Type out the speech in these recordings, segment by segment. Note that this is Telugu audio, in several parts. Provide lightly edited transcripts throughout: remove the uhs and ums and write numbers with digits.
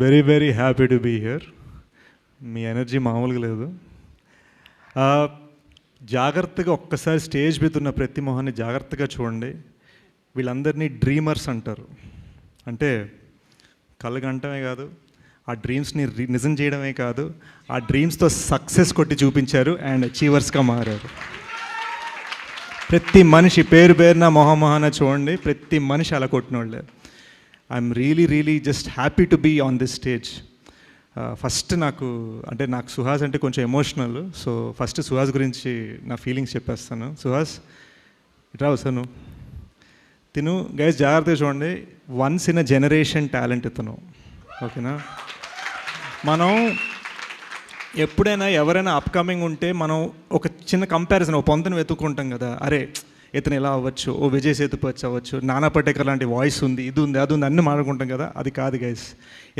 Very very happy to be here. మీ ఎనర్జీ మామూలుగా లేదు. జాగ్రత్తగా ఒక్కసారి స్టేజ్ మీద ఉన్న ప్రతి మొహాన్ని జాగ్రత్తగా చూడండి. వీళ్ళందరినీ డ్రీమర్స్ అంటారు. అంటే కళ్ళగంటమే కాదు, ఆ డ్రీమ్స్ని నిజం చేయడమే కాదు, ఆ డ్రీమ్స్తో సక్సెస్ కొట్టి చూపించారు అండ్ అచీవర్స్గా మారారు. ప్రతి మనిషి పేరు పేరున మొహమొహాన చూడండి, ప్రతి మనిషి అలా కొట్టిన వాళ్ళే. I'm really just happy to be on this stage. First నాకు సుహాస్ అంటే కొంచెం ఎమోషనల్. సో ఫస్ట్ సుహాస్ గురించి నా ఫీలింగ్స్ చెప్పేస్తాను. సుహాస్ ఇట్రా వస్తాను. తిను గైస్ జాగ్రత్తగా చూడండి, once in a generation talent ఇతను. ఓకేనా? మనం ఎప్పుడైనా ఎవరైనా అప్కమింగ్ ఉంటే మనం ఒక చిన్న కంపారిజన్, ఒక పొంతను వెతుక్కుంటాం కదా. అరే ఇతను ఎలా అవ్వచ్చు, ఓ విజయ్ సేతుపతి అవ్వచ్చు, నానా పటేకర్ లాంటి వాయిస్ ఉంది, ఇది ఉంది, అది ఉంది, అన్నీ మాట్లాడుకుంటాం కదా. అది కాదు గైస్.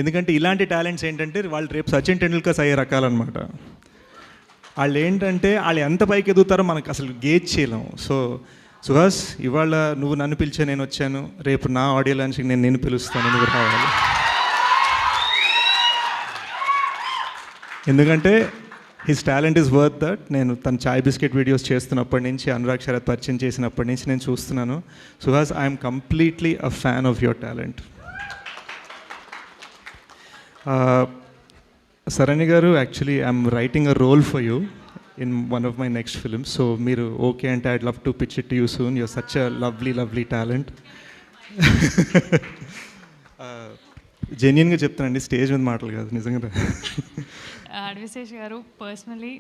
ఎందుకంటే ఇలాంటి టాలెంట్స్ ఏంటంటే వాళ్ళు రేపు సచిన్ టెండూల్కర్స్ అయ్యే రకాలన్నమాట. వాళ్ళు ఏంటంటే వాళ్ళు ఎంత పైకి ఎదుగుతారో మనకు అసలు గేజ్ చేయలేం. సో సుహాస్, ఇవాళ నువ్వు నన్ను పిలిచే నేను వచ్చాను, రేపు నా ఆడియో లాంచ్కి నేను పిలుస్తాను, నువ్వు రావాలి. ఎందుకంటే his talent is worth that. నేను తన చాయ్ బిస్కెట్ వీడియోస్ చేస్తున్నప్పటి నుంచి, అనురాగ్ శరత్ పరిచయం చేసినప్పటి నుంచి నేను చూస్తున్నాను. Suhas, I'm completely a fan of your talent. Sarani గారు, actually I'm writing a role for you in one of my next films. So మీరు ఓకే అంటే I'd love to pitch it to you soon. You're such a lovely talent. జెన్యున్గా చెప్తానండి, స్టేజ్ మీద మాటలు కాదు, నిజంగా. అడ్విశేష్ గారు, పర్సనలీ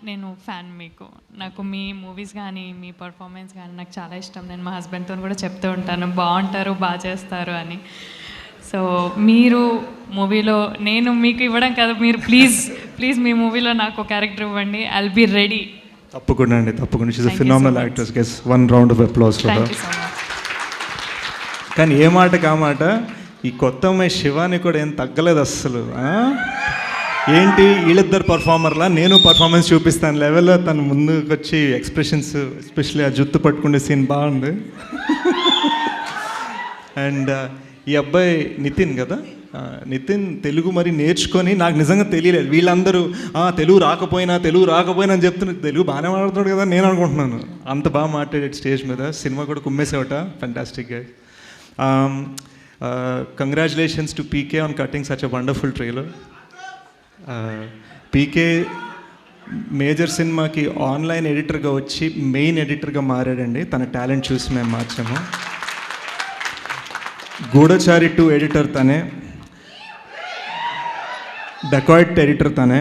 నేను ఫ్యాన్ మీకు. నాకు మీ మూవీస్ కానీ మీ పర్ఫార్మెన్స్ కానీ నాకు చాలా ఇష్టం. నేను మా హస్బెండ్తో కూడా చెప్తూ ఉంటాను, బాగుంటారు, బాగా చేస్తారు అని. సో మీరు మూవీలో, నేను మీకు ఇవ్వడం కాదు, మీరు ప్లీజ్ మీ మూవీలో నాకు క్యారెక్టర్ ఇవ్వండి. I'll be ready. తప్పకుండా అండి, తప్పకుండా. She's a phenomenal actress. Guess one round of applause for her. కానీ ఏ మాట కామాట, ఈ కొత్త అమ్మాయి శివాని కూడా ఏం తగ్గలేదు అస్సలు. ఏంటి వీళ్ళిద్దరు పర్ఫార్మర్లా, నేను పర్ఫార్మెన్స్ చూపిస్తాను లెవెల్లో తను ముందుకు వచ్చి ఎక్స్ప్రెషన్స్, ఎస్పెషల్లీ ఆ జుత్తు పట్టుకునే సీన్ బాగుంది. అండ్ ఈ అబ్బాయి నితిన్ కదా, నితిన్ తెలుగు మరి నేర్చుకొని, నాకు నిజంగా తెలియలేదు. వీళ్ళందరూ తెలుగు రాకపోయినా అని చెప్తున్నారు. తెలుగు బాగానే మాట్లాడుతున్నాడు కదా నేను అనుకుంటున్నాను. అంత బాగా మాట్లాడాడు స్టేజ్ మీద. సినిమా కూడా కుమ్మేసేవట. ఫ్యాంటాస్టిక్గా. Congratulations to PK on cutting such a wonderful trailer. PK Major సినిమాకి ఆన్లైన్ ఎడిటర్గా వచ్చి మెయిన్ ఎడిటర్గా మారాడండి. తన టాలెంట్ చూసి మేము మార్చాము. గూఢచారి 2 ఎడిటర్ తనే, డకాయిట్ ఎడిటర్ తనే,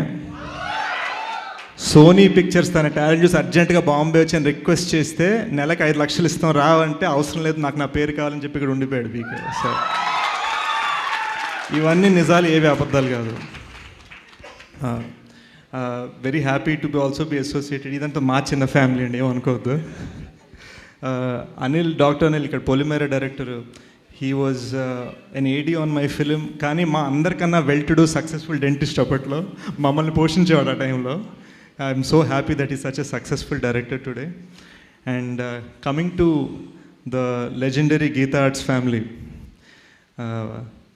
సోనీ పిక్చర్స్ తన టాలెంట్ చూసి అర్జెంటుగా బాంబే వచ్చి అని రిక్వెస్ట్ చేస్తే నెలకు 5 లక్షలు ఇస్తాం రావంటే, అవసరం లేదు నాకు నా పేరు కావాలని చెప్పి ఇక్కడ ఉండిపోయాడు పీకే. సో ఇవన్నీ నిజాలు, ఏవి అబద్ధాలు కాదు. Very happy to be also be associated. ఇదంతా మా చిన్న ఫ్యామిలీ అండి, ఏమనుకోవద్దు. డాక్టర్ అనిల్ ఇక్కడ Polimera director. He was an AD on my film. కానీ మా అందరికన్నా well to do successful dentist అప్పట్లో, మమ్మల్ని పోషించేవాడు ఆ టైంలో. I'm so happy that is such a successful director today. And coming to the legendary Geetha Arts family,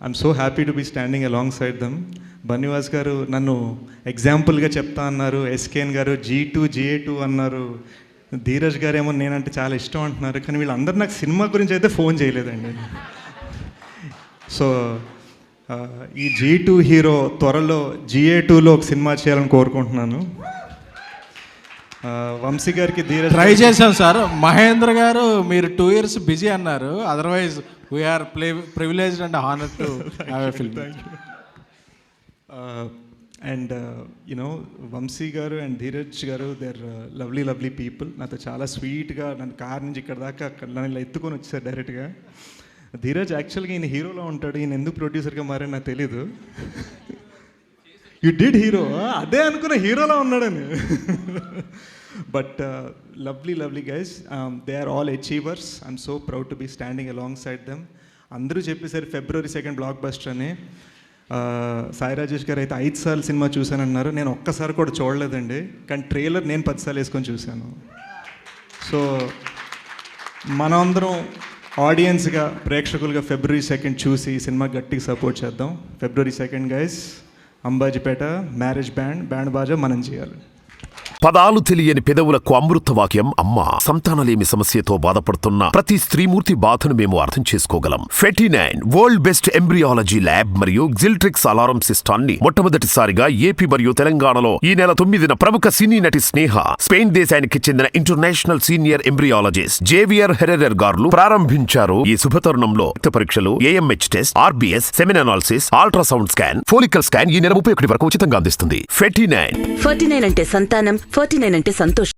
I'm so happy to be standing along side them. Bunny Vas గారు నన్ను ఎగ్జాంపుల్గా చెప్తా అన్నారు, ఎస్కేఎన్ గారు G2 GA2 అన్నారు, ధీరజ్ గారు ఏమో నేనంటే చాలా ఇష్టం అంటున్నారు. కానీ వీళ్ళందరూ నాకు సినిమా గురించి అయితే ఫోన్ చేయలేదండి. సో ఈ G2 హీరో త్వరలో GA2లో ఒక సినిమా చేయాలని కోరుకుంటున్నాను. వంశీ గారికి ధీరజ్ ట్రై చేశాం సార్. మహేంద్ర గారు మీరు 2 years బిజీ అన్నారు, otherwise we're privileged and honoured to have a film. And you know Vamshi గారు అండ్ ధీరజ్ గారు, దే ఆర్ లవ్లీ పీపుల్. నాతో చాలా స్వీట్గా నన్ను కార్ నుంచి ఇక్కడ దాకా నన్ను ఇలా ఎత్తుకొని వచ్చారు డైరెక్ట్గా. ధీరజ్ యాక్చువల్గా ఈయన హీరోలో ఉంటాడు, ఈయన ఎందుకు ప్రొడ్యూసర్గా మారని నాకు తెలీదు. యూ డిడ్ హీరో, అదే అనుకున్న హీరోలో ఉన్నాడని. But lovely guys, they are all achievers. I'm so proud to be standing along side them. అందరూ చెప్పేసరి February 2 బ్లాక్ బస్టర్ అని. సాయి రాజేష్ గారు అయితే 5 సార్లు సినిమా చూశానన్నారు. నేను ఒక్కసారి కూడా చూడలేదండి, కానీ ట్రైలర్ నేను 10 సార్లు వేసుకొని చూశాను. సో మనందరం ఆడియన్స్గా ప్రేక్షకులుగా February 2 చూసి ఈ సినిమా గట్టిగా సపోర్ట్ చేద్దాం. February 2 guys, Ambajipeta marriage band బాజా మనం చేయాలి. పదాలు తెలియని పెదవులకు అమృత వాక్యం అమ్మ. సంతానలేమి సమస్యతో బాధపడుతున్న ప్రతి స్త్రీమూర్తి బాధను మేము అర్థం చేసుకోగలం. 49 వరల్డ్ బెస్ట్ ఎంబ్రియాలజీ ల్యాబ్ మరియు జిల్ట్రిక్స్ అలారం సిస్టాన్ని మొట్టమొదటిసారిగా ఏపీ మరియు తెలంగాణలో ఈ నెల 9న ప్రముఖ సినీ నటి స్నేహ, స్పెయిన్ దేశానికి చెందిన international senior embryologist Javier Herrera గారు ప్రారంభించారు. ఈ శుభతరుణంలో రక్త పరీక్షలు, AMH test, RBS, సెమిన్ analysis, ultrasound scan, follicle scan ఈ నెల 31 వరకు ఉచితంగా అందిస్తుంది. 49 49 అంటే సంతానం, 49 అంటే సంతోషం.